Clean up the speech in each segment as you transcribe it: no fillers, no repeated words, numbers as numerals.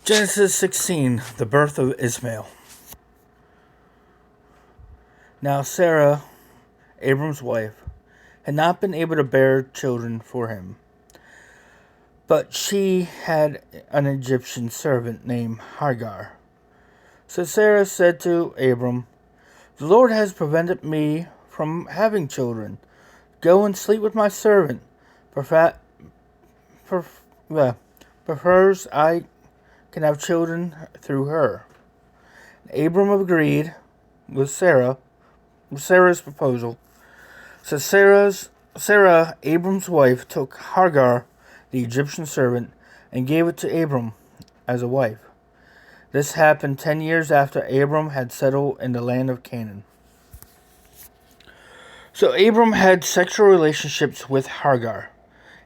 Genesis 16, the birth of Ishmael. Now Sarah, Abram's wife, had not been able to bear children for him, but she had an Egyptian servant named Hagar. So Sarah said to Abram, "The Lord has prevented me from having children. Go and sleep with my servant. Prefers I can have children through her." Abram agreed with Sarah's proposal. So Sarah, Abram's wife, took Hagar, the Egyptian servant, and gave it to Abram as a wife. This happened 10 years after Abram had settled in the land of Canaan. So Abram had sexual relationships with Hagar,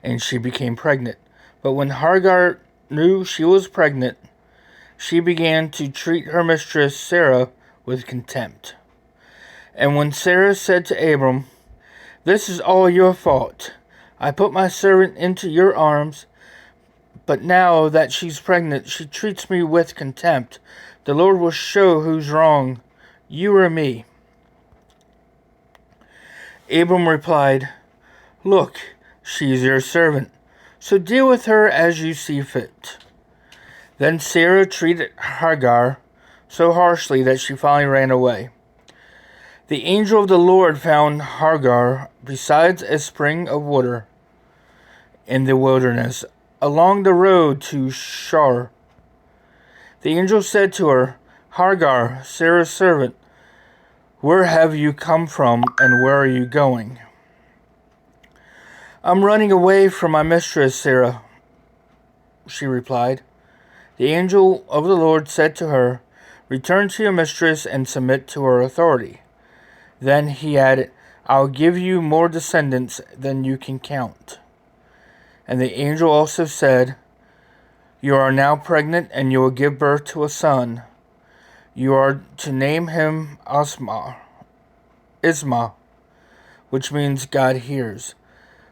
and she became pregnant. But when Hagar knew she was pregnant, she began to treat her mistress Sarah with contempt. And when Sarah said to Abram, "This is all your fault. I put my servant into your arms, but now that she's pregnant, she treats me with contempt. The Lord will show who's wrong, you or me." Abram replied, "Look, she is your servant, so deal with her as you see fit." Then Sarah treated Hagar so harshly that she finally ran away. The angel of the Lord found Hagar beside a spring of water in the wilderness, along the road to Shur. The angel said to her, "Hagar, Sarah's servant, where have you come from and where are you going?" "I'm running away from my mistress, Sarah," she replied. The angel of the Lord said to her, "Return to your mistress and submit to her authority." Then he added, "I'll give you more descendants than you can count." And the angel also said, "You are now pregnant and you will give birth to a son. You are to name him Isma, which means God hears.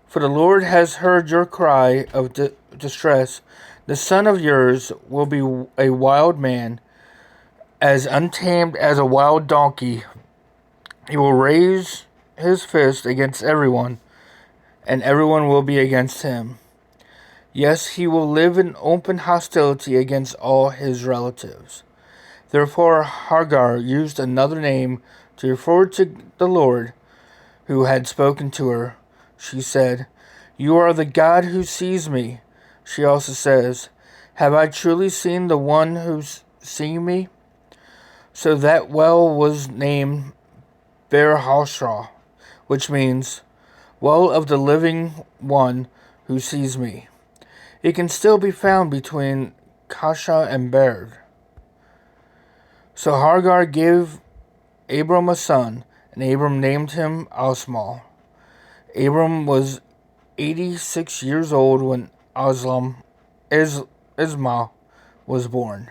For the Lord has heard your cry of distress. The son of yours will be a wild man, as untamed as a wild donkey. He will raise his fist against everyone, and everyone will be against him. Yes, he will live in open hostility against all his relatives." Therefore Hagar used another name to refer to the Lord who had spoken to her. She said, "You are the God who sees me." She also says, "Have I truly seen the one who's seeing me?" So that well was named Beer-Hashra, which means, "Well of the living one who sees me." It can still be found between Kasha and Bered. So Hagar gave Abram a son, and Abram named him Ismael. Abram was 86 years old when Ismael was born.